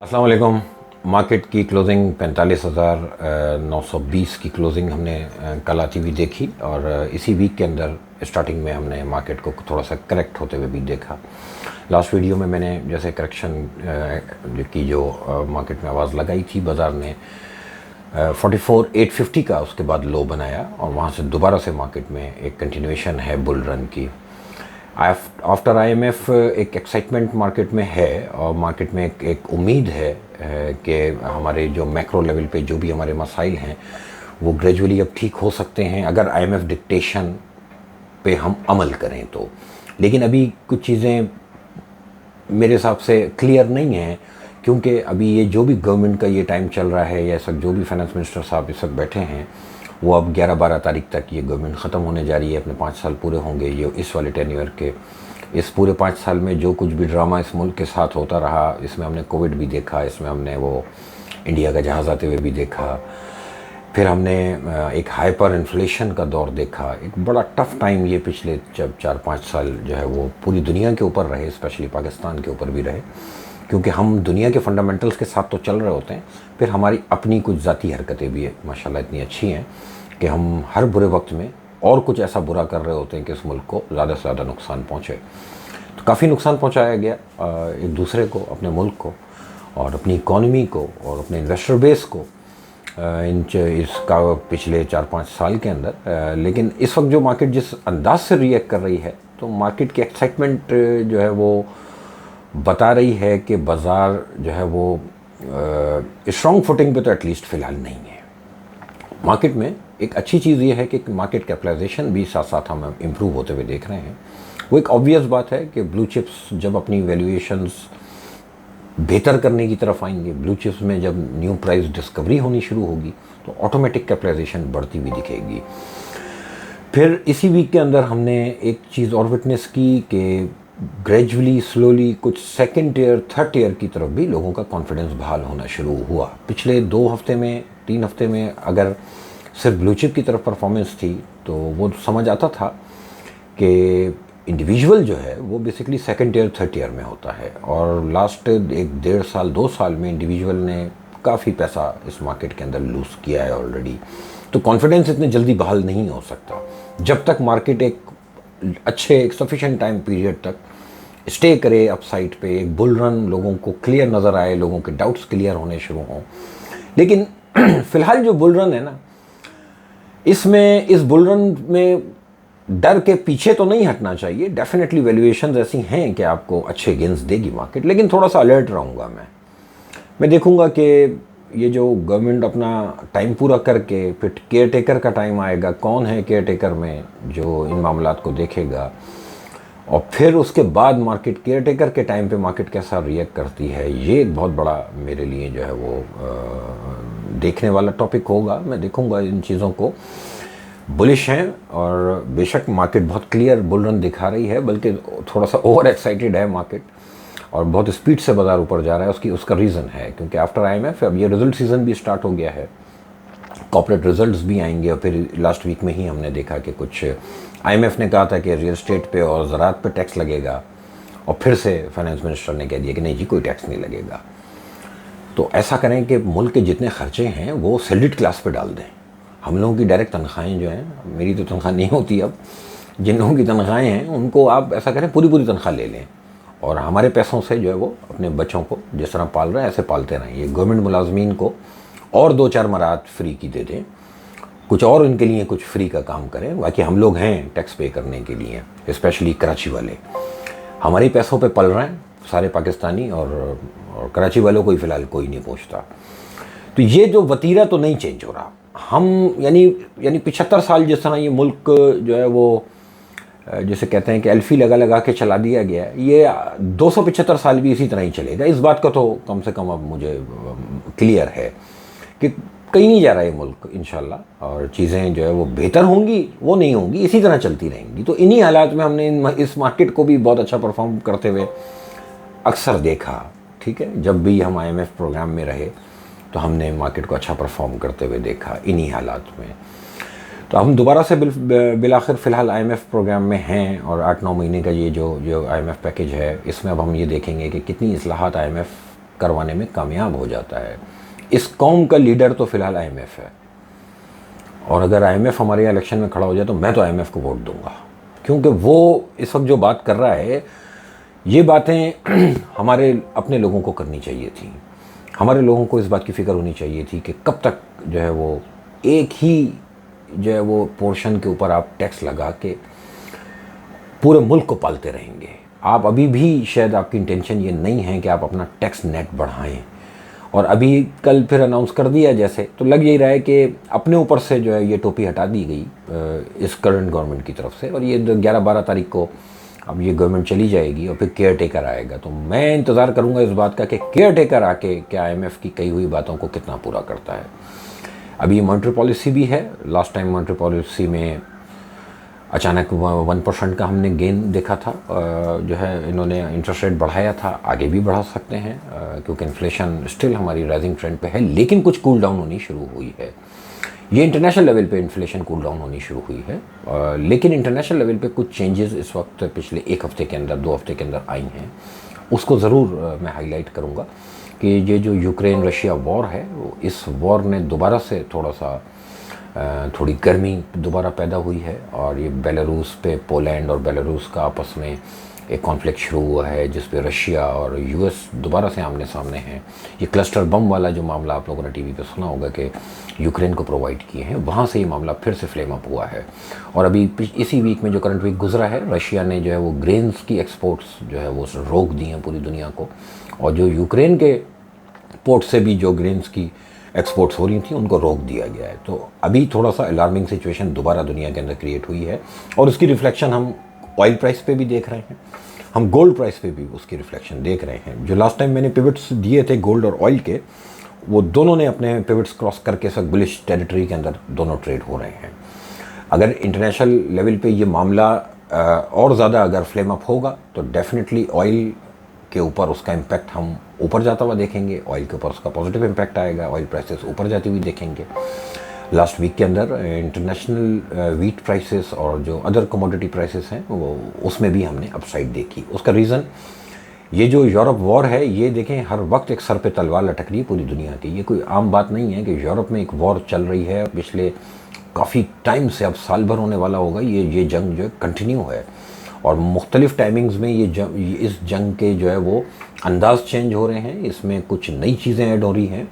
अस्सलाम वालेकुम। मार्केट की क्लोजिंग 45,920 की क्लोजिंग हमने कल आती हुई देखी और इसी वीक के अंदर स्टार्टिंग में हमने मार्केट को थोड़ा सा करेक्ट होते हुए भी देखा। लास्ट वीडियो में मैंने जैसे करेक्शन की जो मार्केट में आवाज़ लगाई थी, बाज़ार ने 44,850 का उसके बाद लो बनाया और वहाँ से दोबारा से मार्केट में एक कंटिन्यूएशन है बुल रन की। आफ्टर आईएमएफ एक एक्साइटमेंट मार्केट में है और मार्केट में एक उम्मीद है कि हमारे जो मैक्रो लेवल पे जो भी हमारे मसाइल हैं वो ग्रेजुअली अब ठीक हो सकते हैं अगर आईएमएफ डिक्टेशन पे हम अमल करें तो। लेकिन अभी कुछ चीज़ें मेरे हिसाब से क्लियर नहीं हैं, क्योंकि अभी ये जो भी गवर्नमेंट का ये टाइम चल रहा है या सब जो भी फाइनेंस मिनिस्टर साहब इस वक्त बैठे हैं वो अब 11-12 तारीख तक ये गवर्नमेंट ख़त्म होने जा रही है, अपने 5 साल पूरे होंगे ये इस वाले टेन्योर के। इस पूरे 5 साल में जो कुछ भी ड्रामा इस मुल्क के साथ होता रहा, इसमें हमने कोविड भी देखा, इसमें हमने वो इंडिया का जहाज़ आते हुए भी देखा, फिर हमने एक हाइपर इन्फ्लेशन का दौर देखा। एक बड़ा टफ़ टाइम ये पिछले जब 4-5 साल जो है वो पूरी दुनिया के ऊपर रहे, स्पेशली पाकिस्तान के ऊपर भी रहे, क्योंकि हम दुनिया के फंडामेंटल्स के साथ तो चल रहे होते हैं, फिर हमारी अपनी कुछ ज़ाती हरकतें भी माशाल्लाह इतनी अच्छी हैं कि हम हर बुरे वक्त में और कुछ ऐसा बुरा कर रहे होते हैं कि इस मुल्क को ज़्यादा से ज़्यादा नुकसान पहुँचे। तो काफ़ी नुकसान पहुँचाया गया एक दूसरे को, अपने मुल्क को और अपनी इकॉनमी को और अपने इन्वेस्टर बेस को इसका पिछले 4-5 साल के अंदर। लेकिन इस वक्त जो मार्केट जिस अंदाज से रिएक्ट कर रही है, तो मार्केट की एक्साइटमेंट जो है वो बता रही है कि बाज़ार जो है वो स्ट्रॉन्ग फुटिंग पे तो एटलीस्ट फ़िलहाल नहीं है। मार्केट में एक अच्छी चीज़ ये है कि मार्केट कैपिटलाइजेशन भी साथ साथ हम इम्प्रूव होते हुए देख रहे हैं। वो एक ऑब्वियस बात है कि ब्लू चिप्स जब अपनी वैल्यूएशंस बेहतर करने की तरफ आएंगे, ब्लू चिप्स में जब न्यू प्राइस डिस्कवरी होनी शुरू होगी तो ऑटोमेटिक कैपिटलाइजेशन बढ़ती हुई दिखेगी। फिर इसी वीक के अंदर हमने एक चीज़ और विटनेस की कि ग्रेजुअली स्लोली कुछ सेकेंड टियर थर्ड टियर की तरफ भी लोगों का कॉन्फिडेंस बहाल होना शुरू हुआ। पिछले 2 हफ्ते में 3 हफ्ते में अगर सिर्फ ब्लू चिप की तरफ परफॉर्मेंस थी तो वो समझ आता था कि इंडिविजुअल जो है वो basically second tier third tier में होता है, और लास्ट 1-1.5 साल 2 साल में इंडिविजुअल ने काफ़ी पैसा इस मार्केट के अंदर लूज़ किया है ऑलरेडी। तो कॉन्फिडेंस इतने जल्दी बहाल नहीं हो सकता जब तक मार्केट एक अच्छे एक सफिशेंट टाइम पीरियड तक स्टे करे अपसाइड पे, एक बुल रन लोगों को क्लियर नज़र आए, लोगों के डाउट्स क्लियर होने शुरू हों। लेकिन फ़िलहाल जो बुल रन है ना, इसमें इस बुल रन में डर के पीछे तो नहीं हटना चाहिए। डेफिनेटली वैल्यूएशंस ऐसी हैं कि आपको अच्छे गेंस देगी मार्केट, लेकिन थोड़ा सा अलर्ट रहूँगा मैं देखूँगा कि ये जो गवर्नमेंट अपना टाइम पूरा करके फिर केयर टेकर का टाइम आएगा, कौन है केयर टेकर में जो इन मामलात को देखेगा, और फिर उसके बाद मार्केट केयर टेकर के टाइम पे मार्केट कैसा रिएक्ट करती है। ये एक बहुत बड़ा मेरे लिए जो है वो देखने वाला टॉपिक होगा। मैं देखूंगा इन चीज़ों को। बुलिश हैं और बेशक मार्केट बहुत क्लियर बुल रन दिखा रही है, बल्कि थोड़ा सा ओवर एक्साइटेड है मार्केट और बहुत स्पीड से बाज़ार ऊपर जा रहा है। उसका रीज़न है क्योंकि आफ्टर आईएमएफ अब ये रिजल्ट सीज़न भी स्टार्ट हो गया है, कॉर्पोरेट रिजल्ट्स भी आएंगे। और फिर लास्ट वीक में ही हमने देखा कि कुछ आईएमएफ ने कहा था कि रियल एस्टेट पे और ज़राअत पे टैक्स लगेगा, और फिर से फाइनेंस मिनिस्टर ने कह दिया कि नहीं जी कोई टैक्स नहीं लगेगा। तो ऐसा करें कि मुल्क के जितने खर्चे हैं वो सैलरीड क्लास पे डाल दें। हम लोगों की डायरेक्ट तनख्वाहें जो हैं, मेरी तो तनख्वाह नहीं होती अब, जिन लोगों की तनख्वाहें हैं उनको आप ऐसा करें पूरी तनख्वाह ले लें और हमारे पैसों से जो है वो अपने बच्चों को जिस तरह पाल रहे हैं ऐसे पालते रहें। ये गवर्नमेंट मुलाजमीन को और 2-4 मराहत फ्री की दे दें, कुछ और उनके लिए कुछ फ्री का काम करें। बाकी हम लोग हैं टैक्स पे करने के लिए, स्पेशली कराची वाले हमारे पैसों पे पल रहे हैं सारे पाकिस्तानी, और कराची वालों को ही फ़िलहाल कोई नहीं पूछता। तो ये जो वतीरा तो नहीं चेंज हो रहा। हम यानी 75 साल जिस तरह ये मुल्क जो है वो जैसे कहते हैं कि एल्फी लगा के चला दिया गया, ये 275 साल भी इसी तरह ही चलेगा। इस बात का तो कम से कम अब मुझे क्लियर है कि कहीं नहीं जा रहा है मुल्क इंशाल्लाह, और चीज़ें जो है वो बेहतर होंगी, वो नहीं होंगी, इसी तरह चलती रहेंगी। तो इन्हीं हालात में हमने इस मार्केट को भी बहुत अच्छा परफॉर्म करते हुए अक्सर देखा। ठीक है, जब भी हम आईएमएफ प्रोग्राम में रहे तो हमने मार्केट को अच्छा परफॉर्म करते हुए देखा इन्हीं हालात में। तो हम दोबारा से बिलाखिर फ़िलहाल आईएमएफ प्रोग्राम में हैं, और 8-9 महीने का ये जो आईएमएफ पैकेज है, इसमें अब हम ये देखेंगे कि कितनी इस्लाहात आईएमएफ करवाने में कामयाब हो जाता है। इस कौम का लीडर तो फिलहाल IMF है, और अगर IMF हमारे यहाँ इलेक्शन में खड़ा हो जाए तो मैं तो IMF को वोट दूंगा, क्योंकि वो इस वक्त जो बात कर रहा है ये बातें हमारे अपने लोगों को करनी चाहिए थी। हमारे लोगों को इस बात की फ़िक्र होनी चाहिए थी कि कब तक जो है वो एक ही जो है वो पोर्शन के ऊपर आप टैक्स लगा के पूरे मुल्क को पालते रहेंगे। आप अभी भी शायद आपकी इंटेंशन ये नहीं है कि आप अपना टैक्स नेट बढ़ाएं, और अभी कल फिर अनाउंस कर दिया जैसे, तो लग यही रहा है कि अपने ऊपर से जो है ये टोपी हटा दी गई इस करंट गवर्नमेंट की तरफ से, और ये 11-12 तारीख को अब ये गवर्नमेंट चली जाएगी और फिर केयर टेकर आएगा। तो मैं इंतज़ार करूंगा इस बात का कि केयर टेकर आके क्या IMF की कही हुई बातों को कितना पूरा करता है। अभी मॉनेटरी पॉलिसी भी है। लास्ट टाइम मॉनेटरी पॉलिसी में अचानक 1% का हमने गेन देखा था। जो है इन्होंने इंटरेस्ट रेट बढ़ाया था, आगे भी बढ़ा सकते हैं क्योंकि इन्फ्लेशन स्टिल हमारी राइजिंग ट्रेंड पे है, लेकिन कुछ कूल डाउन होनी शुरू हुई है। ये इंटरनेशनल लेवल पे इन्फ्लेशन कूल डाउन होनी शुरू हुई है, लेकिन इंटरनेशनल लेवल पे कुछ चेंजेस इस वक्त पिछले 1 हफ्ते के अंदर 2 हफ्ते के अंदर आई हैं। उसको ज़रूर मैं हाईलाइट करूँगा कि ये जो यूक्रेन रशिया वॉर है, वो इस वॉर ने दोबारा से थोड़ी गर्मी दोबारा पैदा हुई है, और ये बेलारूस पे पोलैंड और बेलारूस का आपस में एक कॉन्फ्लिक्ट शुरू हुआ है जिस पे रशिया और US दोबारा से आमने सामने हैं। ये क्लस्टर बम वाला जो मामला आप लोगों ने टीवी पे सुना होगा कि यूक्रेन को प्रोवाइड किए हैं, वहाँ से ये मामला फिर से फ्लेम अप हुआ है। और अभी इसी वीक में जो करंट वीक गुजरा है, रशिया ने जो है वो ग्रेन्स की एक्सपोर्ट्स जो है वो रोक दी हैं पूरी दुनिया को, और जो यूक्रेन के पोर्ट से भी जो ग्रेन्स की एक्सपोर्ट्स हो रही थी उनको रोक दिया गया है। तो अभी थोड़ा सा अलार्मिंग सिचुएशन दोबारा दुनिया के अंदर क्रिएट हुई है, और उसकी रिफ्लेक्शन हम ऑयल प्राइस पे भी देख रहे हैं, हम गोल्ड प्राइस पे भी उसकी रिफ्लेक्शन देख रहे हैं। जो लास्ट टाइम मैंने पिवट्स दिए थे गोल्ड और ऑयल के, वो दोनों ने अपने पिवट्स क्रॉस करके सब बुलिश टेरिटरी के अंदर दोनों ट्रेड हो रहे हैं। अगर इंटरनेशनल लेवल पे ये मामला और ज़्यादा अगर फ्लेम अप होगा तो डेफिनेटली ऑयल के ऊपर उसका इम्पैक्ट हम ऊपर जाता हुआ देखेंगे, ऑयल के ऊपर उसका पॉजिटिव इम्पैक्ट आएगा, ऑयल प्राइसेस ऊपर जाती हुई देखेंगे। लास्ट वीक के अंदर इंटरनेशनल वीट प्राइसेस और जो अदर कमोडिटी प्राइसेस हैं वो उसमें भी हमने अपसाइड देखी। उसका रीज़न ये जो यूरोप वॉर है, ये देखें हर वक्त एक सर पे तलवार लटक रही है पूरी दुनिया की। ये कोई आम बात नहीं है कि यूरोप में एक वॉर चल रही है पिछले काफ़ी टाइम से, अब साल भर होने वाला होगा ये जंग जो है कंटिन्यू है, और मुख्तलिफ टाइमिंग्स में इस जंग के जो है वो अंदाज चेंज हो रहे हैं, इसमें कुछ नई चीज़ें ऐड हो रही हैं।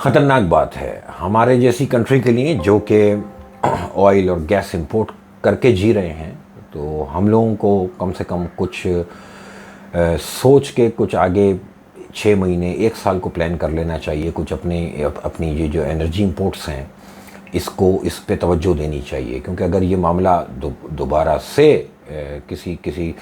ख़तरनाक बात है हमारे जैसी कंट्री के लिए जो कि ऑयल और गैस इंपोर्ट करके जी रहे हैं, तो हम लोगों को कम से कम कुछ सोच के कुछ आगे 6 महीने 1 साल को प्लान कर लेना चाहिए। कुछ अपनी ये जो एनर्जी इंपोर्ट्स हैं इस पे तवज्जो देनी चाहिए, क्योंकि अगर ये मामला दोबारा से किसी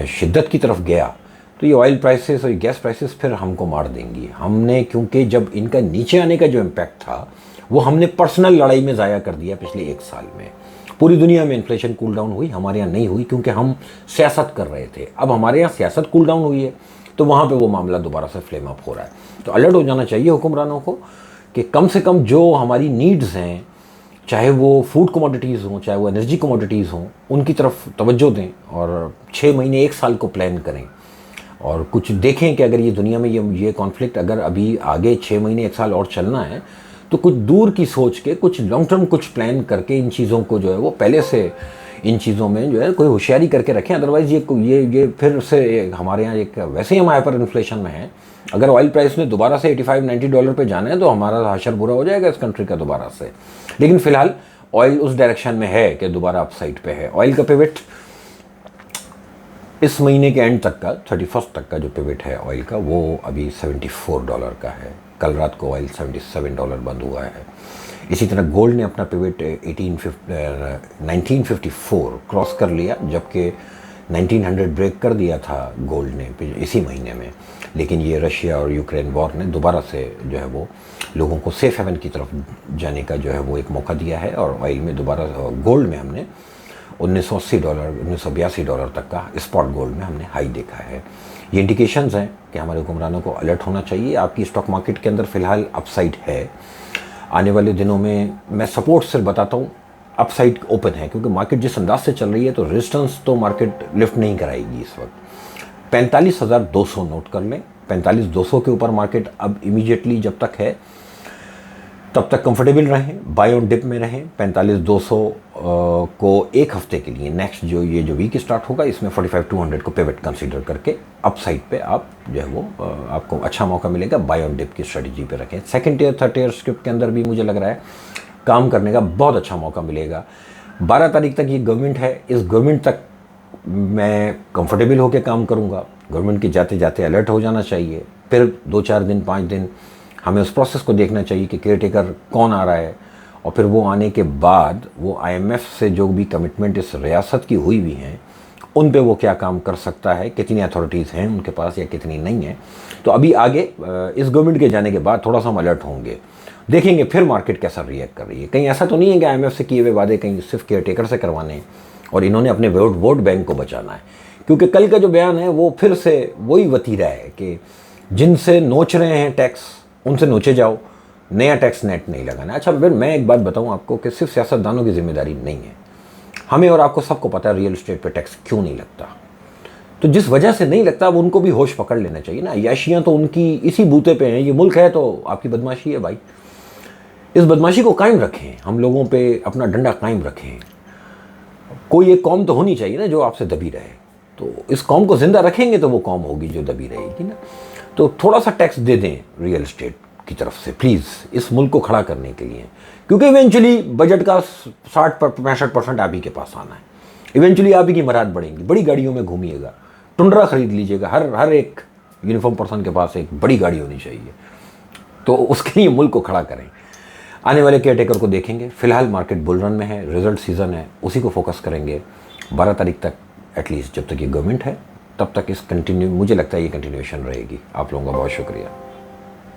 शिद्दत की तरफ गया तो ये ऑयल प्राइसेस और गैस प्राइसेस फिर हमको मार देंगी। हमने क्योंकि जब इनका नीचे आने का जो इम्पैक्ट था वो हमने पर्सनल लड़ाई में ज़ाया कर दिया पिछले 1 साल में। पूरी दुनिया में इन्फ्लेशन कूल डाउन हुई, हमारे यहाँ नहीं हुई क्योंकि हम सियासत कर रहे थे। अब हमारे यहाँ सियासत कूल डाउन हुई है तो वहाँ पे वो मामला दोबारा से फ्लेम अप हो रहा है। तो अलर्ट हो जाना चाहिए हुक्मरानों को कि कम से कम जो हमारी नीड्स हैं, चाहे वो फूड कमोडिटीज़ हों, चाहे वो एनर्जी कमोडिटीज़ हों, उनकी तरफ तवज्जो दें और 6 महीने 1 साल को प्लान करें, और कुछ देखें कि अगर ये दुनिया में ये कॉन्फ्लिक्ट अगर अभी आगे 6 महीने 1 साल और चलना है तो कुछ दूर की सोच के, कुछ लॉन्ग टर्म कुछ प्लान करके इन चीज़ों को जो है वो पहले से इन चीज़ों में जो है कोई होशियारी करके रखें। अदरवाइज़ ये फिर से हमारे यहाँ एक वैसे ही हम हाइपर इन्फ्लेशन में हैं। अगर ऑयल प्राइस ने दोबारा से $85-90 पे जाना है तो हमारा हाशर बुरा हो जाएगा इस कंट्री का दोबारा से। लेकिन फ़िलहाल ऑयल उस डायरेक्शन में है कि दोबारा अपसाइड पे है। ऑयल का पिवट इस महीने के एंड तक का 31 तक का जो पिवट है ऑयल का, वो अभी $74 का है। कल रात को ऑयल $77 बंद हुआ है। इसी तरह गोल्ड ने अपना पिवट 1954 क्रॉस कर लिया, जबकि 1900 ब्रेक कर दिया था गोल्ड ने इसी महीने में। लेकिन ये रशिया और यूक्रेन वॉर ने दोबारा से जो है वो लोगों को सेफ हेवन की तरफ जाने का जो है वो एक मौका दिया है, और ऑयल में दोबारा गोल्ड में हमने $1982 तक का स्पॉट गोल्ड में हमने हाई देखा है। ये इंडिकेशंस हैं कि हमारे हुक्मरानों को अलर्ट होना चाहिए। आपकी स्टॉक मार्केट के अंदर फ़िलहाल अपसाइड है। आने वाले दिनों में मैं सपोर्ट सिर्फ बताता हूँ, अपसाइड ओपन है, क्योंकि मार्केट जिस अंदाज से चल रही है तो रेजिस्टेंस तो मार्केट लिफ्ट नहीं कराएगी इस वक्त। 45,200 नोट कर लें, 45,200 के ऊपर मार्केट अब इमीडिएटली जब तक है तब तक कंफर्टेबल रहें, बाय ऑन डिप में रहें। 45,200 को एक हफ्ते के लिए नेक्स्ट जो वीक स्टार्ट होगा इसमें 45,200 को पिवट कंसीडर करके अप साइड पे आप जो है वो आपको अच्छा मौका मिलेगा, बाय ऑन डिप की स्ट्रेटजी पे रखें। Second tier third tier script के अंदर भी मुझे लग रहा है काम करने का बहुत अच्छा मौका मिलेगा। 12 तारीख तक ये गवर्नमेंट है, इस गवर्नमेंट तक मैं कंफर्टेबल होकर काम करूँगा। गवर्नमेंट के जाते जाते अलर्ट हो जाना चाहिए, फिर 2-4 दिन 5 दिन हमें उस प्रोसेस को देखना चाहिए कि केयर टेकर कौन आ रहा है, और फिर वो आने के बाद वो IMF से जो भी कमिटमेंट इस रियासत की हुई हुई हैं उन पे वो क्या काम कर सकता है, कितनी अथॉरिटीज़ हैं उनके पास या कितनी नहीं है। तो अभी आगे इस गवर्नमेंट के जाने के बाद थोड़ा सा हम अलर्ट होंगे, देखेंगे फिर मार्केट कैसा रिएक्ट कर रही है। कहीं ऐसा तो नहीं है कि IMF से किए हुए वादे कहीं सिर्फ केयर टेकर से करवाने हैं और इन्होंने अपने वोट बैंक को बचाना है। क्योंकि कल का जो बयान है वो फिर से वही वतीरा है कि जिनसे नोच रहे हैं टैक्स उनसे नोचे जाओ, नया टैक्स नेट नहीं लगाना। अच्छा फिर मैं एक बात बताऊं आपको कि सिर्फ सियासतदानों की जिम्मेदारी नहीं है, हमें और आपको सबको पता है रियल एस्टेट पे टैक्स क्यों नहीं लगता। तो जिस वजह से नहीं लगता अब उनको भी होश पकड़ लेना चाहिए ना। अय्याशियाँ तो उनकी इसी बूते पे हैं, ये मुल्क है तो आपकी बदमाशी है भाई। इस बदमाशी को कायम रखें, हम लोगों पे अपना डंडा कायम रखें। कोई एक कौम तो होनी चाहिए ना जो आपसे दबी रहे, तो इस कौम को जिंदा रखेंगे तो वो कौम होगी जो दबी रहेगी ना। तो थोड़ा सा टैक्स दे दें रियल एस्टेट की तरफ से प्लीज़, इस मुल्क को खड़ा करने के लिए, क्योंकि इवेंचुअली बजट का 60-65% आप ही के पास आना है। इवेंचुअली आप ही की मराद बढ़ेंगी, बड़ी गाड़ियों में घूमिएगा, टुंड्रा खरीद लीजिएगा, हर एक यूनिफॉर्म पर्सन के पास एक बड़ी गाड़ी होनी चाहिए। तो उसके लिए मुल्क को खड़ा करें। आने वाले केयर टेकर को देखेंगे, फिलहाल मार्केट बुल रन में है, रिजल्ट सीजन है, उसी को फोकस करेंगे 12 तारीख तक एटलीस्ट, जब तक ये गवर्नमेंट है तब तक इस कंटिन्यू मुझे लगता है ये कंटिन्यूएशन रहेगी। आप लोगों का बहुत शुक्रिया।